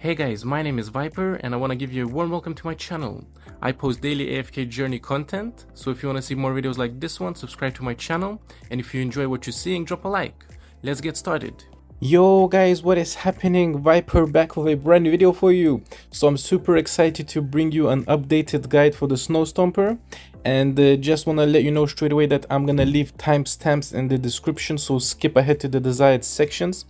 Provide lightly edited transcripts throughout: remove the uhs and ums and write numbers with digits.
Hey guys, my name is Viper and I want to give you a warm welcome to my channel. I post daily AFK Journey content, so if you want to see more videos like this one, subscribe to my channel, and if you enjoy what you're seeing, drop a like. Let's get started. Yo guys, what is happening? Viper back with a brand new video for you. So I'm super excited to bring you an updated guide for the Snow Stomper, and just want to let you know straight away that I'm gonna leave timestamps in the description, so skip ahead to the desired sections.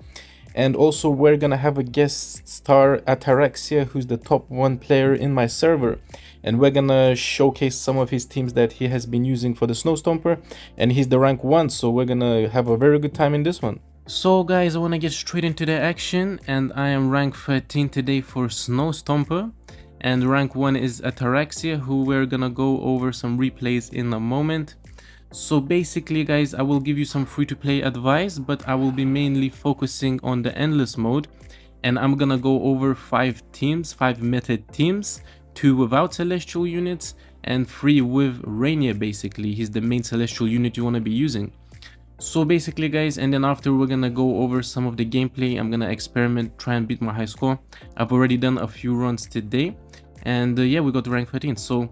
And also we're gonna have a guest star, Ataraxia, who's the top 1 player in my server, and we're gonna showcase some of his teams that he has been using for the Snow Stomper, and he's the rank 1, so we're gonna have a very good time in this one. So guys, I want to get straight into the action, and I am rank 13 today for Snow Stomper, and rank 1 is Ataraxia, who we're gonna go over some replays in a moment. So basically guys, I will give you some free to play advice, but I will be mainly focusing on the endless mode, and I'm gonna go over 5 meta teams, 2 without celestial units and 3 with reinier. Basically he's the main celestial unit you want to be using. So basically guys, and then after we're gonna go over some of the gameplay. I'm gonna experiment, try and beat my high score. I've already done a few runs today, and yeah, we got to rank 13. So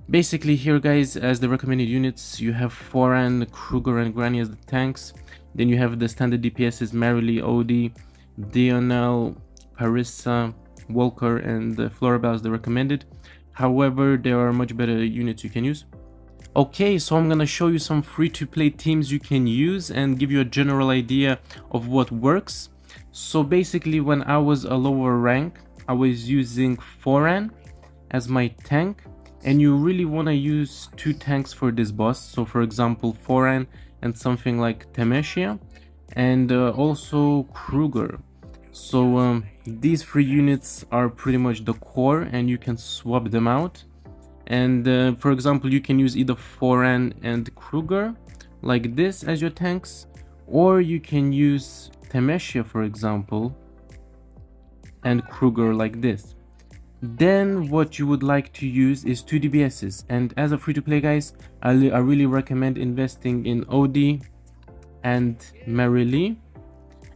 basically here guys, as the recommended units, you have Foran, Kruger and Granny as the tanks. Then you have the standard DPSs, Marily, Odie, Dionel, Parissa, Walker and Florabelle as the recommended. However, there are much better units you can use. Okay, so I'm gonna show you some free-to-play teams you can use and give you a general idea of what works. So basically, when I was a lower rank, I was using Foran as my tank, and you really want to use 2 tanks for this boss. So for example, Foran and something like Temeshia, and also Kruger. So these 3 units are pretty much the core, and you can swap them out. And for example, you can use either Foran and Kruger like this as your tanks, or you can use Temeshia for example and Kruger like this. Then what you would like to use is 2 DBSs, and as a free-to-play guys, I really recommend investing in Odie and Marily.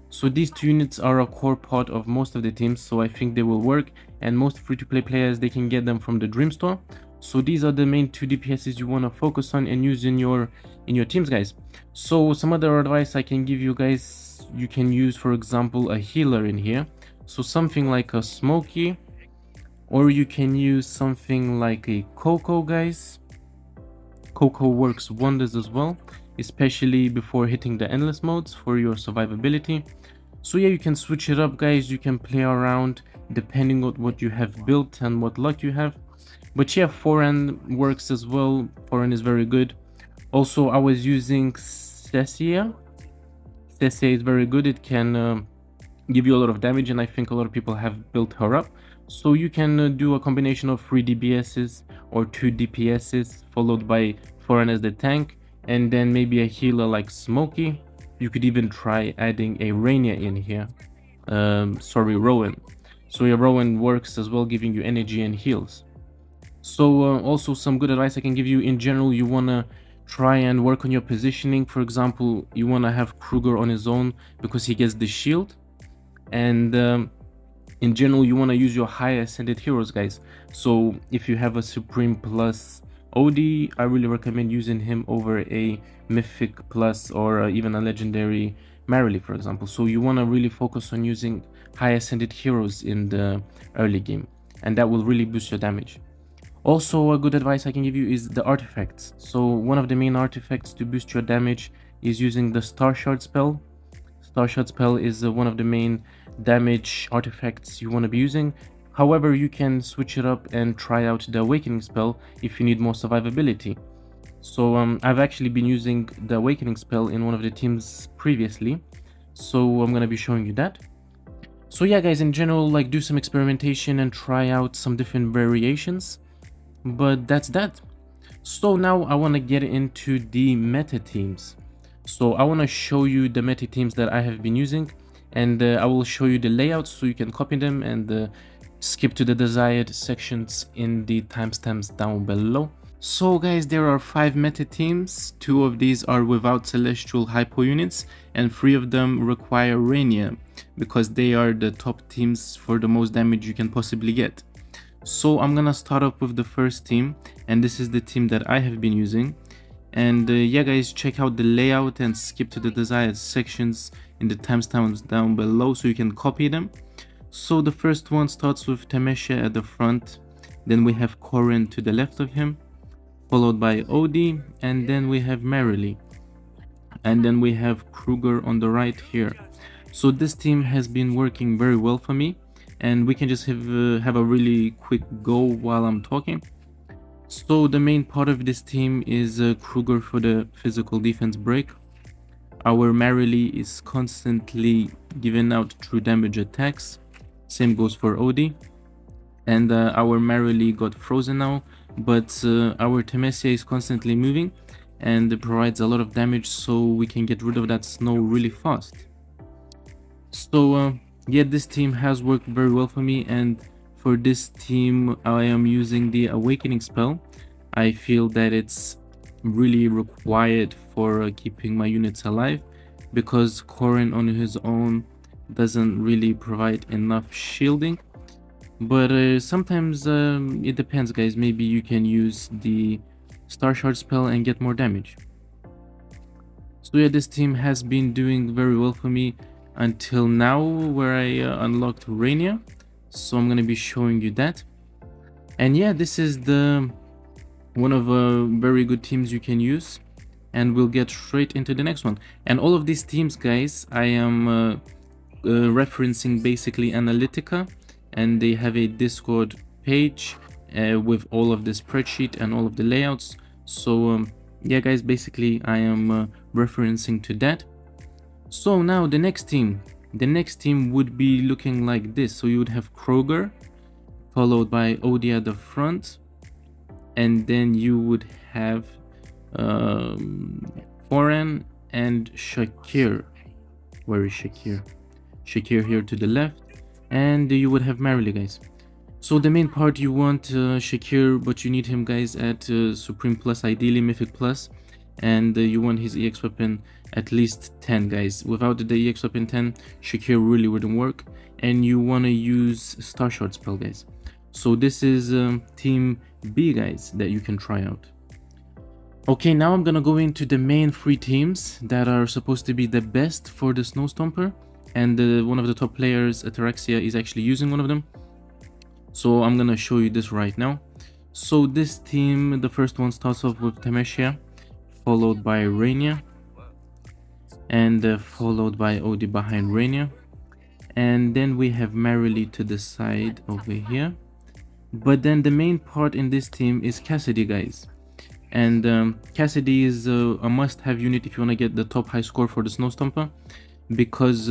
So these 2 units are a core part of most of the teams, so I think they will work, and most free-to-play players, they can get them from the Dream Store. So these are the main 2 DPSs you want to focus on and use in your teams guys. So some other advice I can give you guys, you can use for example a healer in here, so something like a Smokey, or you can use something like a Coco guys. Coco works wonders as well, especially before hitting the endless modes for your survivability. So yeah, you can switch it up guys, you can play around depending on what you have built and what luck you have. But yeah, Foran works as well. Foran is very good. Also, I was using cele. Cele is very good. It can give you a lot of damage, and I think a lot of people have built her up. So you can do a combination of 3 DBSs or 2 DPSs followed by Foran as the tank, and then maybe a healer like Smokey. You could even try adding a reinier in here. Rowan. So yeah, Rowan works as well, giving you energy and heals. So also some good advice I can give you in general, you want to try and work on your positioning. For example, you want to have Kruger on his own because he gets the shield, and in general you want to use your high ascended heroes guys. So if you have a Supreme plus Odie, I really recommend using him over a Mythic plus or even a legendary Marily for example. So you want to really focus on using high ascended heroes in the early game, and that will really boost your damage. Also, a good advice I can give you is the artifacts. So one of the main artifacts to boost your damage is using the Star Shard spell. Star Shard spell is one of the main damage artifacts you want to be using. However, you can switch it up and try out the Awakening spell if you need more survivability. So I've actually been using the Awakening spell in one of the teams previously, so I'm going to be showing you that. So yeah guys, in general, like, do some experimentation and try out some different variations. But that's that. So now I want to get into the meta teams. So I want to show you the meta teams that I have been using, and I will show you the layouts so you can copy them and skip to the desired sections in the timestamps down below. So guys, there are 5 meta teams. 2 of these are without celestial hypo units, and 3 of them require reinier. because they are the top teams for the most damage you can possibly get. So I'm gonna start up with the first team, and this is the team that I have been using. And yeah guys, check out the layout and skip to the desired sections in the timestamps down below so you can copy them. So the first one starts with Temesha at the front, then we have Korin to the left of him, followed by Odie, and then we have Merrily, and then we have Kruger on the right here. So this team has been working very well for me, and we can just have a really quick go while I'm talking. So the main part of this team is Kruger for the physical defense break. Our Merrily is constantly giving out true damage attacks. Same goes for Odie. And our Merrily got frozen now, but our Temesha is constantly moving and it provides a lot of damage, so we can get rid of that snow really fast. So yeah, this team has worked very well for me, and for this team I am using the Awakening spell. I feel that it's really required for keeping my units alive, because Korin on his own doesn't really provide enough shielding. But sometimes it depends, guys. Maybe you can use the Star Shard spell and get more damage. So yeah, this team has been doing very well for me until now, where I unlocked Reinier. So I'm gonna be showing you that. And yeah, this is the one of very good teams you can use, and we'll get straight into the next one. And all of these teams, guys, I am referencing basically Analytica, and they have a Discord page with all of the spreadsheet and all of the layouts. So yeah guys, basically I am referencing to that. So now the next team would be looking like this. So you would have Kruger, followed by Odie at the front, and then you would have Foran and Shakir. Where is Shakir? Shakir here to the left, and you would have Merrily, guys. So the main part, you want Shakir, but you need him, guys, at Supreme Plus, ideally Mythic Plus, and you want his EX weapon at least 10, guys. Without the EX weapon 10, Shakir really wouldn't work, and you want to use Star Shard spell, guys. So this is team B, guys, that you can try out. Okay, now I'm gonna go into the main 3 teams that are supposed to be the best for the Snow Stomper, and one of the top players, Ataraxia, is actually using one of them. So I'm gonna show you this right now. So this team, the first one starts off with Temesha, followed by Reinier, and followed by Odie behind Reinier, and then we have Merrily to the side over here. But then the main part in this team is Cassidy, guys. And Cassidy is a must-have unit if you want to get the top high score for the Snow Stomper, because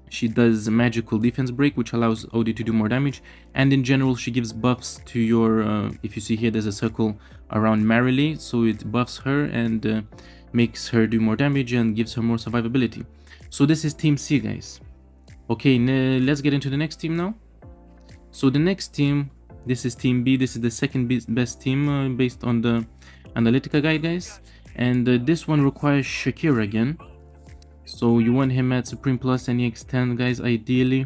she does magical defense break, which allows Odie to do more damage, and in general she gives buffs to your if you see here, there's a circle around Merrily, so it buffs her and makes her do more damage and gives her more survivability. So this is team C, guys. Okay, let's get into the next team now. So the next team, this is team B. This is the second best team based on the Analytica guide, guys, and this one requires Shakir again. So you want him at Supreme Plus and EX10, guys, ideally.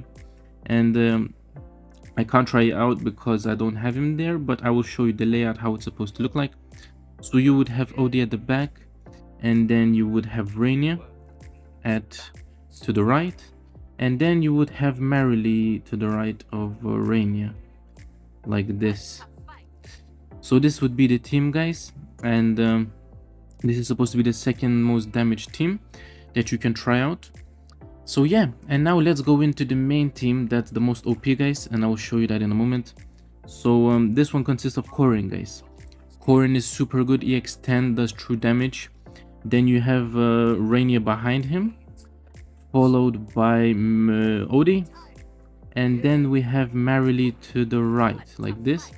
And I can't try it out because I don't have him there, but I will show you the layout, how it's supposed to look like. So you would have Odie at the back, and then you would have Reinier to the right, and then you would have Merrily to the right of Reinier, like this. So this would be the team, guys, and this is supposed to be the second most damaged team that you can try out. So yeah, and now let's go into the main team that's the most OP, guys, and I will show you that in a moment. So this one consists of Korin, guys. Korin is super good, EX10, does true damage. Then you have Reinier behind him, followed by Odie, and then we have Merrily to the right, like this.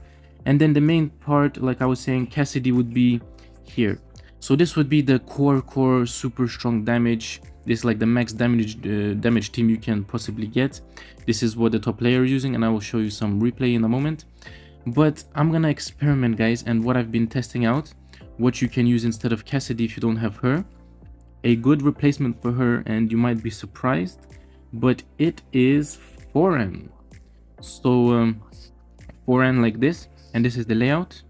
And then the main part, like I was saying, Cassidy would be here. So this would be the core super strong damage. This is like the max damage team you can possibly get. This is what the top player is using, and I will show you some replay in a moment. But I'm gonna experiment, guys, and what I've been testing out, what you can use instead of Cassidy if you don't have her. A good replacement for her, and you might be surprised, but it is foreign. So foreign like this, and this is the layout.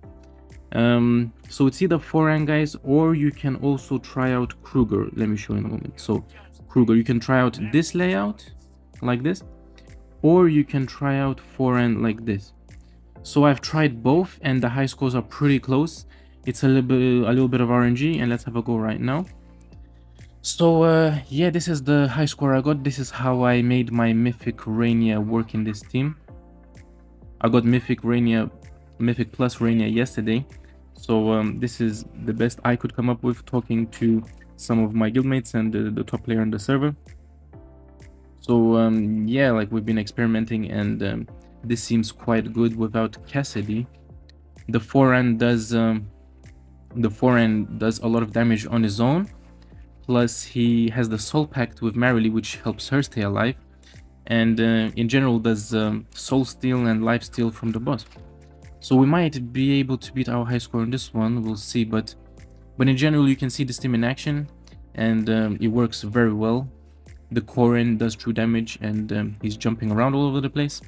So it's either foreign, guys, or you can also try out Kruger. Let me show you in a moment. So Kruger, you can try out this layout like this, or you can try out foreign like this. So I've tried both, and the high scores are pretty close. It's a little bit of RNG, and let's have a go right now. So yeah, this is the high score I got. This is how I made my mythic reinier work in this team. I got mythic plus reinier yesterday. So this is the best I could come up with, talking to some of my guildmates and the top player on the server. So yeah, like we've been experimenting, and this seems quite good without Cassidy. The forehand does a lot of damage on his own. Plus, he has the Soul Pact with Marilee, which helps her stay alive, and in general does Soul Steal and Life Steal from the boss. So we might be able to beat our high score on this one, we'll see, but in general you can see this team in action, and it works very well. The Korin does true damage, and he's jumping around all over the place.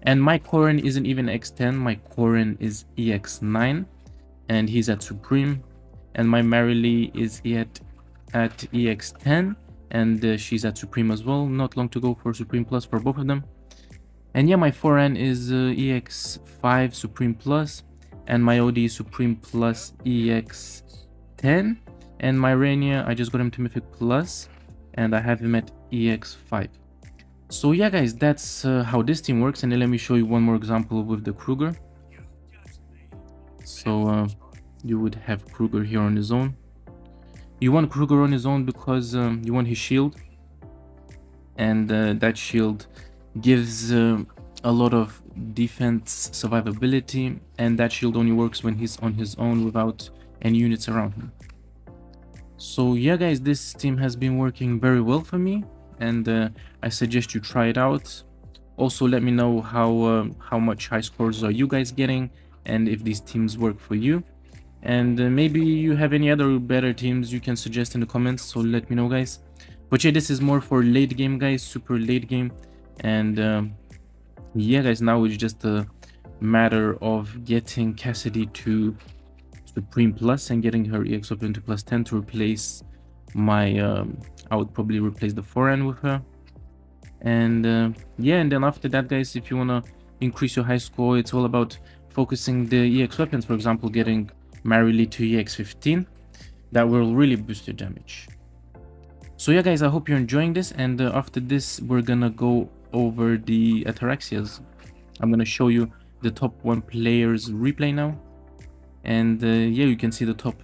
And my Korin isn't even X10, my Korin is EX9, and he's at Supreme, and my Marilee is at EX10, and she's at Supreme as well. Not long to go for Supreme Plus for both of them. And yeah, my forehand is EX5 Supreme Plus, and my OD is Supreme Plus EX10, and my Reinier, I just got him to Mythic Plus, and I have him at EX5. So yeah, guys, that's how this team works. And then let me show you one more example with the Kruger. So you would have Kruger here on his own. You want Kruger on his own because you want his shield, and that shield gives a lot of defense survivability, and that shield only works when he's on his own without any units around him. So yeah, guys, this team has been working very well for me, and I suggest you try it out. Also, let me know how much high scores are you guys getting, and if these teams work for you. And maybe you have any other better teams you can suggest in the comments, so let me know, guys. But yeah, this is more for late game, guys, super late game. And yeah, guys, now it's just a matter of getting Cassidy to Supreme Plus and getting her EX up into plus 10 to replace my I would probably replace the forehand with her. And yeah, and then after that, guys, if you want to increase your high score, it's all about focusing the EX weapons. For example, getting Marilee to EX15, that will really boost your damage. So yeah, guys, I hope you're enjoying this, and after this we're gonna go over the Ataraxias. I'm gonna show you the top 1 players replay now, and yeah, you can see the top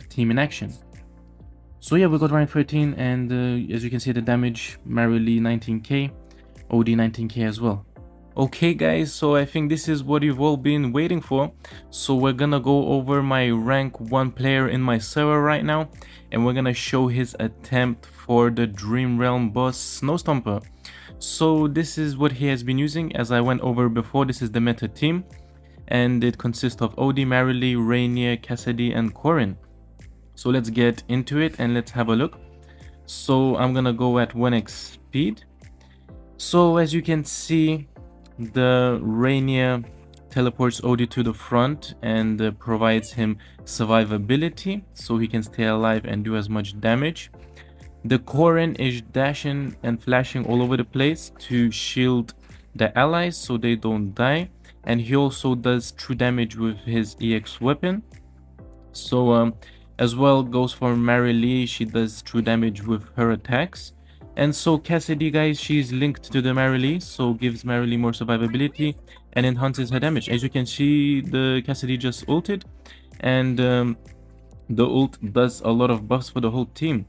team in action. So yeah, we got rank 13, and as you can see, the damage, Marilee 19k, OD 19k as well. Okay, guys, so I think this is what you've all been waiting for. So we're gonna go over my rank 1 player in my server right now, and we're gonna show his attempt for the Dream Realm boss Snow Stomper. So this is what he has been using. As I went over before, this is the meta team, and it consists of OD, Marilee, Reinier, Cassidy, and Korin. So let's get into it and let's have a look. So I'm gonna go at 1x speed. So as you can see, the Reinier teleports OD to the front and provides him survivability, so he can stay alive and do as much damage. The Korin is dashing and flashing all over the place to shield the allies so they don't die, and he also does true damage with his EX weapon. So as well goes for Marilee, she does true damage with her attacks. And so Cassidy, guys, she's linked to the Marilee, so gives Marilee more survivability and enhances her damage. As you can see, the Cassidy just ulted, and the ult does a lot of buffs for the whole team.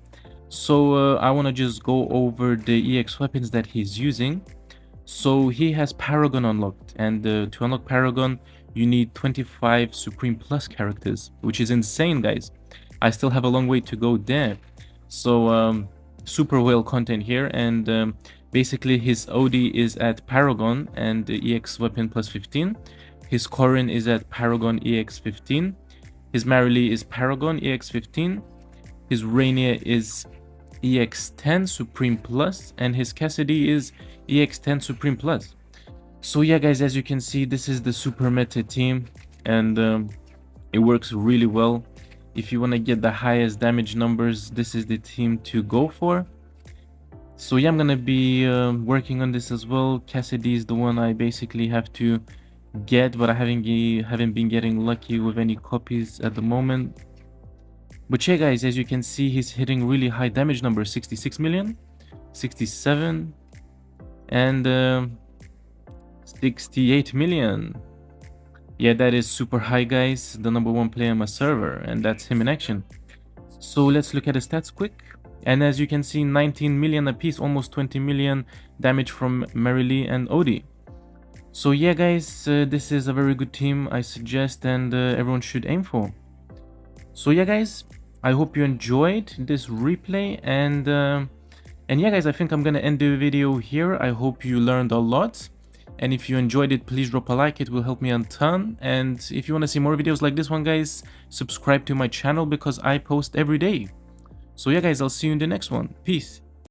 So I want to just go over the EX weapons that he's using. So he has Paragon unlocked, and to unlock Paragon you need 25 Supreme Plus characters, which is insane, guys. I still have a long way to go there. So super whale content here, and basically his OD is at Paragon and the EX weapon plus 15. His Korin is at Paragon EX 15. His Marilee is Paragon EX 15. His Reinier is EX10 Supreme Plus, and his Cassidy is EX10 Supreme Plus. So yeah guys, as you can see, this is the super meta team, and it works really well. If you want to get the highest damage numbers, this is the team to go for. So yeah, I'm gonna be working on this as well. Cassidy is the one I basically have to get, but I haven't been getting lucky with any copies at the moment. But yeah guys, as you can see, he's hitting really high damage numbers, 66 million, 67, and 68 million. Yeah, that is super high guys, the #1 player on my server, and that's him in action. So let's look at his stats quick. And as you can see, 19 million apiece, almost 20 million damage from Marilee and Odie. So yeah guys, this is a very good team I suggest, and everyone should aim for. So yeah guys, I hope you enjoyed this replay, and yeah guys, I think I'm gonna end the video here. I hope you learned a lot, and if you enjoyed it, please drop a like, it will help me a ton. And if you want to see more videos like this one guys, subscribe to my channel because I post every day. So yeah guys, I'll see you in the next one. Peace.